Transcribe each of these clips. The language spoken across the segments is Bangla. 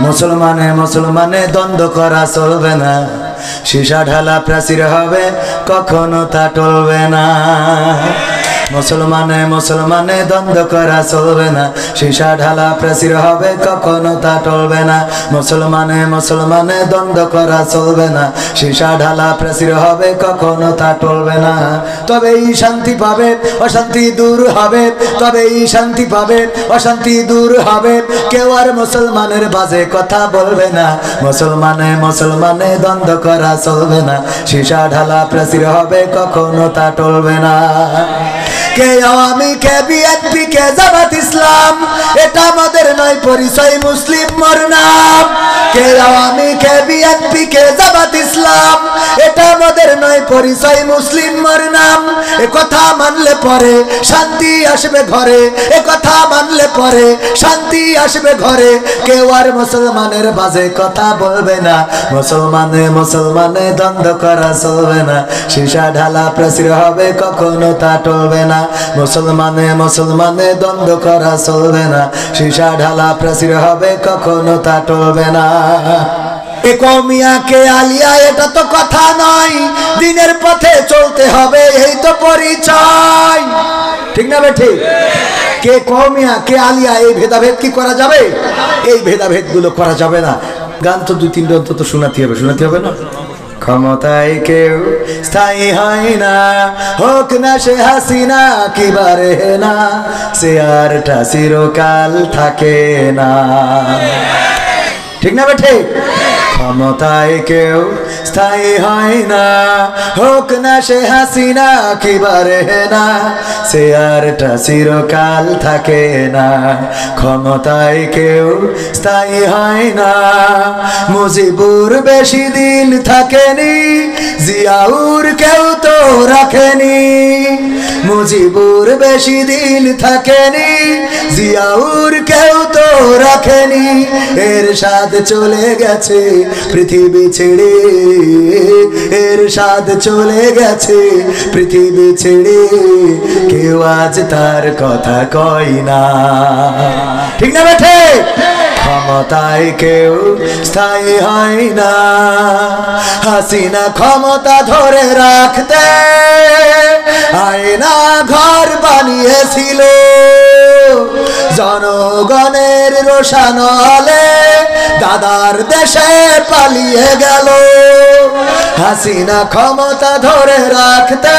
মুসলমানে মুসলমানে দ্বন্দ্ব করা চলবে না, সীসা ঢালা প্রাচীর হবে কখনো তা টলবে না। মুসলমানে মুসলমানে দ্বন্দ্ব করা চলবে না, সীসা ঢালা প্রাচীর হবে কখনো তা টলবে না। মুসলমানে মুসলমানে দ্বন্দ্ব করা চলবে না, সীসা ঢালা প্রাচীর হবে কখনো তা টলবে না। তবেই শান্তি পাবে, অশান্তি দূর হবে, তবেই শান্তি পাবে, অশান্তি দূর হবে। কেউ আর মুসলমানের বাজে কথা বলবে না, মুসলমানে মুসলমানে দ্বন্দ্ব করা চলবে না, সীসা ঢালা প্রাচীর হবে কখনো তা টলবে না। কে আওয়ামী, কে বিএনপি, কে জামাত ইসলাম, এটা আমাদের নয় পরিচয়, মুসলিম মোর নাম। কে আওয়ামী, কে বিএনপি, কে জামাত ইসলাম, এটা আমাদের নয় পরিচয়, মুসলিম মোর নাম। এ কথা মানলে পরে শান্তি আসবে ঘরে, এ কথা মানলে পরে শান্তি আসবে ঘরে। কেউ আর মুসলমানের বাজে কথা বলবে না, মুসলমানে মুসলমানে দ্বন্দ্ব করা চলবে না, সীসা ঢালা প্রাচীর হবে কখনো তা টলবে না। মুসলমানে মুসলমানে দ্বন্দ্ব করা চলবে না, সীসা ঢালা প্রাচীর হবে কখনো তা টলবে না। এ কওমিয়া কে আলিয়া এটা তো কথা নয়, দিনের পথে চলতে হবে এই তো পরিচয়, ঠিক না বেঠিক? কে কওমিয়া কে আলিয়া এই ভেদাভেদ কি করা যাবে? এই ভেদাভেদ গুলো করা যাবে না। গান তো দুই তিনটা অন্তত শোনাতে হবে না? ক্ষমতায় কেউ স্থায়ী হয় না, হোক না সে হাসিনা কি বারে না, চেয়ারটা চিরকাল থাকে না, ঠিক না বেঠে? ক্ষমতায় কেউ স্থায়ী হয় না, হোক না সে হাসিনা কি বারে না, চেয়ারটা চিরকাল থাকে না। ক্ষমতায় কেউ স্থায়ী হয় না, মুজিবুর বেশি দিন থাকেনি, জিয়াউর কেউ তো রাখেনি। মুজিবুর বেশি দিন থাকেনি, জিয়াউর কেউ তো রাখেনি। এরশাদ চলে গেছে পৃথিবী ছেড়ে, এরশাদ চলে গেছে পৃথিবী ছেড়ে, কেউ আজ তার কথা কয় না, ঠিক না বেঠে? ক্ষমতায় কেউ স্থায়ী হয় না, হাসিনা ক্ষমতা ধরে রাখতে আয়না ঘর বানিয়েছিল, জনগণের রোশানলে দাদার দেশে পালিয়ে গেল। হাসিনা ক্ষমতা ধরে রাখতে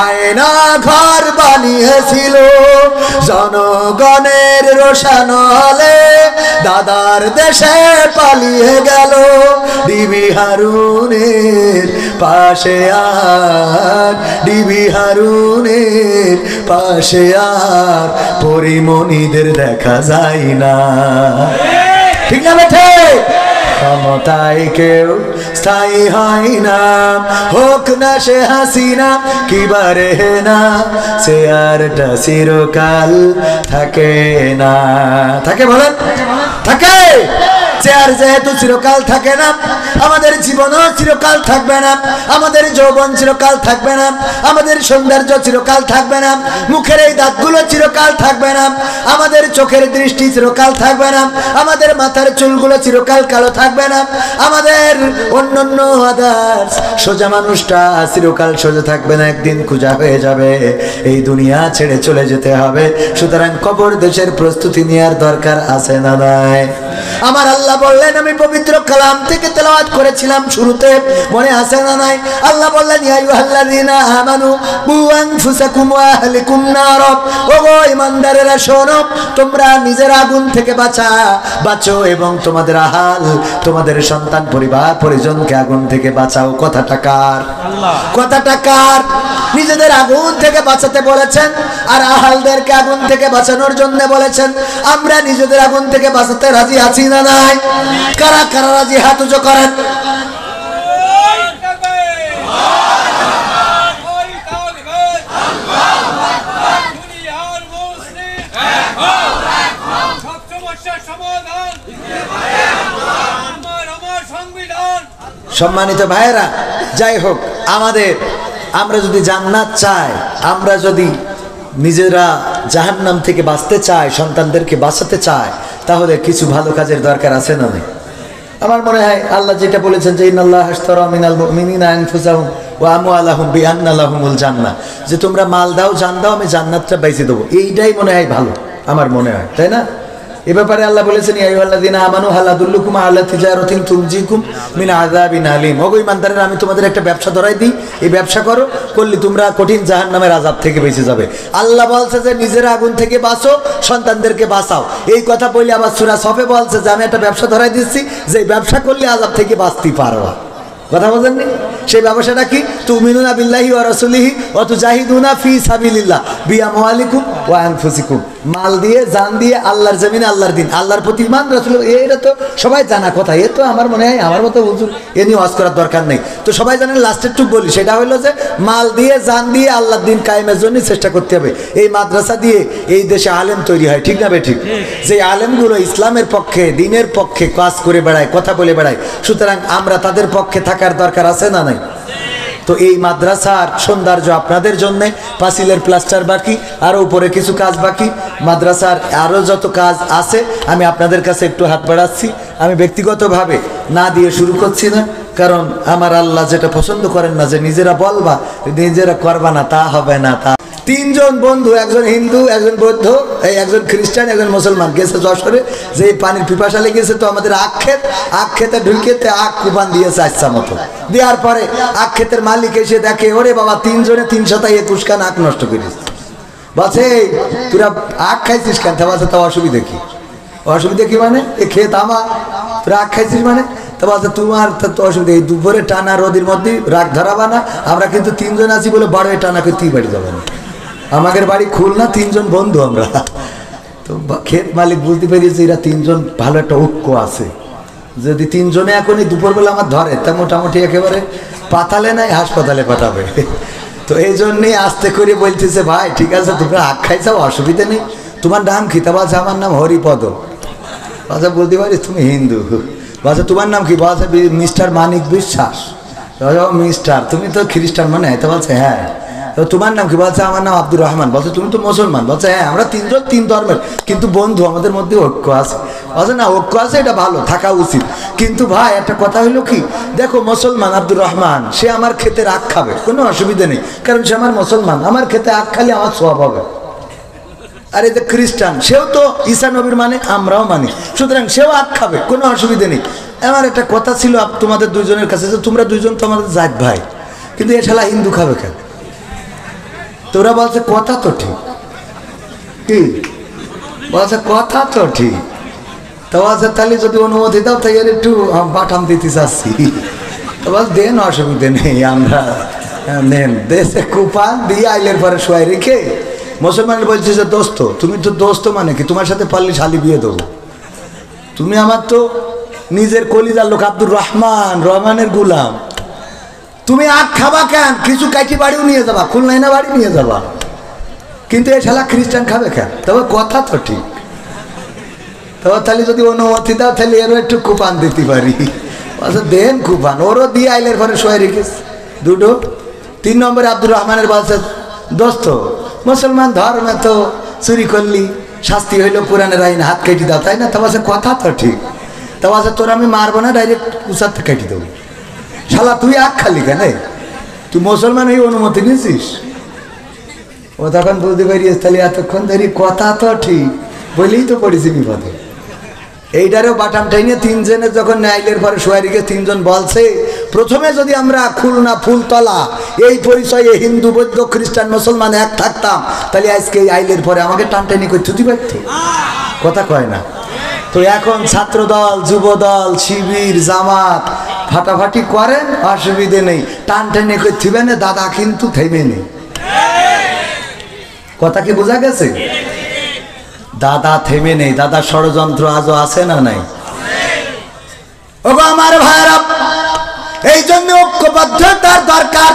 আয়না ঘর বানিয়েছিল, জনগণের রোশানলে দাদার দেশে পালিয়ে গেল। ডিবি হারুনের পাশে আর, ডিবি হারুনের পাশে আর পরিমণিদের দেখা যায় না, ঠিক না বেঠে? ক্ষমতায় কেউ স্থায়ী হয় না, হোক না সে হাসিনা কি বারে না, চেয়ারটা চিরকাল থাকে না। থাকে বলেন? থাকে। চেয়ার যেহেতু চিরকাল থাকে না, আমাদের জীবনও চিরকাল থাকবে না, আমাদের যৌবন চিরকাল থাকবে না, আমাদের সৌন্দর্য চিরকাল থাকবে না, মুখের এই দাঁতগুলো চিরকাল থাকবে না, আমাদের চোখের দৃষ্টি চিরকাল থাকবে না, আমাদের মাথার চুলগুলো চিরকাল কালো থাকবে না, আমাদের অন্যান্য আদার্স সোজা মানুষটা চিরকাল সোজা থাকবে না, একদিন খুঁজা হয়ে যাবে, এই দুনিয়া ছেড়ে চলে যেতে হবে। সুতরাং কবর দেশের প্রস্তুতি নেওয়ার দরকার আছে না নাই? আমার আল্লাহ বললেন, আমি পবিত্র কালাম থেকে তেলাওয়াত করেছিলাম শুরুতে, মনে আছে না নাই? আল্লাহ বললেন, ইয়া আইয়ুহাল্লাযীনা আমানু কু আনফুসাকুম ওয়া আহলিকুম নার, ওগো ঈমানদারেরা শোনো, তোমরা নিজের আগুন থেকে বাঁচো এবং তোমাদের আহাল, তোমাদের সন্তান পরিবার পরিজনকে আগুন থেকে বাঁচাও। কথাটা কার? আল্লাহ। কথাটা কার? নিজেদের আগুন থেকে বাঁচাতে বলেছেন আর আহালদেরকে আগুন থেকে বাঁচানোর জন্য বলেছেন। আমরা নিজেদের আগুন থেকে বাঁচাতে রাজি আছি না নাই? কারা কারা রাজি হাত উঁচু করেন। সম্মানিত ভাইয়েরা, যাই হোক, আমরা যদি জান্নাত চাই, আমরা যদি নিজেরা জাহান্নাম থেকে বাঁচতে চাই, সন্তানদেরকে বাঁচাতে চাই, তাহলে কিছু ভালো কাজের দরকার আছে না? নেই? আমার মনে হয় আল্লাহ যেটা বলেছেন যে ইন্নাল্লাহ আশতারা মিনাল মুমিনিনা আনফুসাহুম ওয়া আমওয়ালাহুম বিআন্না লাহুমুল জান্নাহ, যে তোমরা মাল দাও জান দাও আমি জান্নাতটা বাইছে দেবো, এইটাই মনে হয় ভালো আমার মনে হয়, তাই না? এ ব্যাপারে আল্লাহ বলেছেন ইয়া আইয়ুহাল্লাযীনা আমানু হাল আদুল্লুকুম আলা তিজারাতিন তুনজিকুম মিন আযাবিন আলীম, ওগো ঈমানদারেরা আমি তোমাদের একটা ব্যবসা ধরাই দিই, এই ব্যবসা করলে তোমরা কঠিন জাহান্নামের আযাব থেকে বেঁচে যাবে। আল্লাহ বলছে যে নিজেরা আগুন থেকে বাঁচো, সন্তানদেরকে বাঁচাও। এই কথা বলে আবার সূরা সফে বলছে যে আমি একটা ব্যবসা ধরাই দিচ্ছি, যে ব্যবসা করলে আযাব থেকে বাঁচতে পারবা। কথা বলেননি? সেই ব্যবসাটা কি? তুমিনুনা বিল্লাহি ওয়া রাসূলিহি ওয়া তুজাহিদুনা ফি সাবিলিল্লাহ বিআমওয়ালিকুম ওয়া আনফুসিকুম, মাল দিয়ে জান দিয়ে আল্লাহর জমিনে আল্লাহর দিন আল্লাহর প্রতি ঈমান রাসূল, এটা তো সবাই জানা কথা। এ তো আমার মনে হয় আমার মতো হুজুর এ নিয়ে ওয়াজ করার দরকার নেই। তো সবাই জানেন, লাস্টের টুক বলি, সেটা হলো যে মাল দিয়ে জান দিয়ে আল্লাহর দিন কায়েমের জন্য চেষ্টা করতে হবে। এই মাদ্রাসা দিয়ে এই দেশে আলেম তৈরি হয়, ঠিক না বে ঠিক? যে আলেমগুলো ইসলামের পক্ষে দিনের পক্ষে কাজ করে বেড়ায়, কথা বলে বেড়ায়, সুতরাং আমরা তাদের পক্ষে থাকার দরকার আছে না নাই? তো এই মাদ্রাসার সৌন্দর্য আপনাদের জন্য, পাঁচিলের প্লাস্টার বাকি, আরও উপরে কিছু কাজ বাকি, মাদ্রাসার আরও যত কাজ আছে আমি আপনাদের কাছে একটু হাত বাড়াচ্ছি। আমি ব্যক্তিগতভাবে না দিয়ে শুরু করছি না, কারণ আমার আল্লাহ যেটা পছন্দ করেন না যে নিজেরা বলবা নিজেরা করবা না, তা হবে না। তা তিনজন বন্ধু, একজন হিন্দু, একজন বৌদ্ধ, একজন খ্রিস্টান, একজন মুসলমান, গেছে যশোরে, যে পানির পিপাসা লেগেছে, তো আমাদের আখ খেতে ঢুকেতে আখ কুপান দিয়েছে আচ্ছা মতো। দেওয়ার পরে আখ ক্ষেতের মালিক এসে দেখে, ওরে বাবা, তিনজনে 321 খান আখ নষ্ট করিস। বলছে তোরা আখ খাইছিস কেন? বলছে তা অসুবিধা কি? অসুবিধা কি মানে? এ ক্ষেত আমার, তোরা আখ খাইছিস মানে? তা বলছে তোমার তো অসুবিধা, এই দুপুরে টানা রোদের মধ্যে রাগ ধরাবা না, আমরা কিন্তু 3 জন আছি বলে বাড়ি টানা করতেই বাড়ি যাবো না। আমাদের বাড়ি খুলনা, 3 জন বন্ধু আমরা। তো ক্ষেত মালিক বুঝতে পেরেছে এরা 3 জন ভালো একটা ঐক্য আছে, যদি 3 জনে এখনই দুপুরবেলা আমার ধরে তা মোটামুটি একেবারে পাতালে নাই হাসপাতালে পাঠাবে। তো এই জন্যই আস্তে করে বলতেছে, ভাই ঠিক আছে তোমরা আখ খাইছাও, অসুবিধা নেই, তোমার নাম কি? তা বলছে আমার নাম হরিপদ। বাজা বলতে পারিস তুমি হিন্দু? বাজা তোমার নাম কি? বলছে মিস্টার মানিক বিশ্বাস। মিস্টার, তুমি তো খ্রিস্টান মানে? তো বলছে হ্যাঁ। তো তোমার নাম কি? বলছে আমার নাম আব্দুর রহমান। বলছে তুমি তো মুসলমান? বলছে হ্যাঁ, আমরা 3 জন 3 ধর্মের, কিন্তু বন্ধু, আমাদের মধ্যে ঐক্য আছে। বলছে না, ঐক্য আছে, এটা ভালো, থাকা উচিত, কিন্তু ভাই একটা কথা হইলো কি, দেখো মুসলমান আব্দুর রহমান, সে আমার ক্ষেতে আখ খাবে, কোনো অসুবিধা নেই, কারণ সে আমার মুসলমান, আমার ক্ষেতে আখ খালি আমার সওয়াব হবে। আর এই যে খ্রিস্টান, সেও তো ঈসা নবীর মানে, আমরাও মানি, সুতরাং সেও আখ খাবে, কোনো অসুবিধা নেই। আমার একটা কথা ছিল তোমাদের 2 জনের কাছে, যে তোমরা 2 জন তো আমাদের জাত ভাই, কিন্তু এ শালা হিন্দু খাবে কেন? তোরা বলছে কথা তো ঠিক, কি বলছে কথা তো ঠিক। তো বলছে তাহলে যদি অনুমতি দাও তাই একটু বাটাম দিতে চাচ্ছি। তো বল দেন, অসুবিধে নেই, আমরা নেন। দেশে কুপান দিয়ে আইলের পরে শোয়াই রেখে মুসলমান বলছে যে দোস্ত, তুমি তো দোস্ত মানে কি, তোমার সাথে পারলে শালি বিয়ে দেবো, তুমি আমার তো নিজের কলিজার লোক, আব্দুর রহমান, রহমানের গুলাম, তুমি আখ খাবা কেন? কিছু কাটি বাড়িও নিয়ে যাবা, খুলনায় না বাড়ি নিয়ে যাবা, কিন্তু এই শালা খ্রিস্টান খাবে কেন? তবে কথা তো ঠিক। তবে তাহলে যদি অনুমতি দাও তাহলে এরও একটু কুপান দিতে পারি। আচ্ছা দেন কুপান, ওরও দিয়ে আইলের ঘরে শোয়াই রেখেছে 2। 3 নম্বরে আব্দুর রহমানের বলছে, দোস্ত মুসলমান ধর্মে তো চুরি করলি শাস্তি হইলো কোরআনের আইন, হাত কেটে দাও, তাই না? তা বলছে কথা তো ঠিক। তা বলছে তোর আমি মারবো না, ডাইরেক্ট উচাতে কেটে দেবো। শালা তুই আখ খালি কেন? তুই মুসলমান এই অনুমতি নিয়েছিস? ও তখন বুঝতে পারিস তাহলে এতক্ষণ ধরি কথা তো ঠিক বলেই তো পড়েছি বিপদে। এইটারও বাটাম টাইনে 3 জনে যখন আইলের পরে শোয়াই রেখে 3 জন বলছে, প্রথমে যদি আমরা খুলনা ফুলতলা এই পরিচয়ে হিন্দু বৌদ্ধ খ্রিস্টান মুসলমান এক থাকতাম, তাহলে আজকে এই আইলের পরে আমাকে টানটানি করে থুতি পারত, কথা কয় না। তো এখন ছাত্র দল, যুব দল, শিবির, জামাত ফাটাফাটি করেন, অসুবিধে নেই, টানটানি করে থিবে না, দাদা কিন্তু থেমে নেই। কথা কি বোঝা গেছে? দাদা থেমে নেই, দাদা ষড়যন্ত্র আজও আছে না নাই? ওগো আমার ভাইরা, এই জন্য ঐক্যবদ্ধতার দরকার।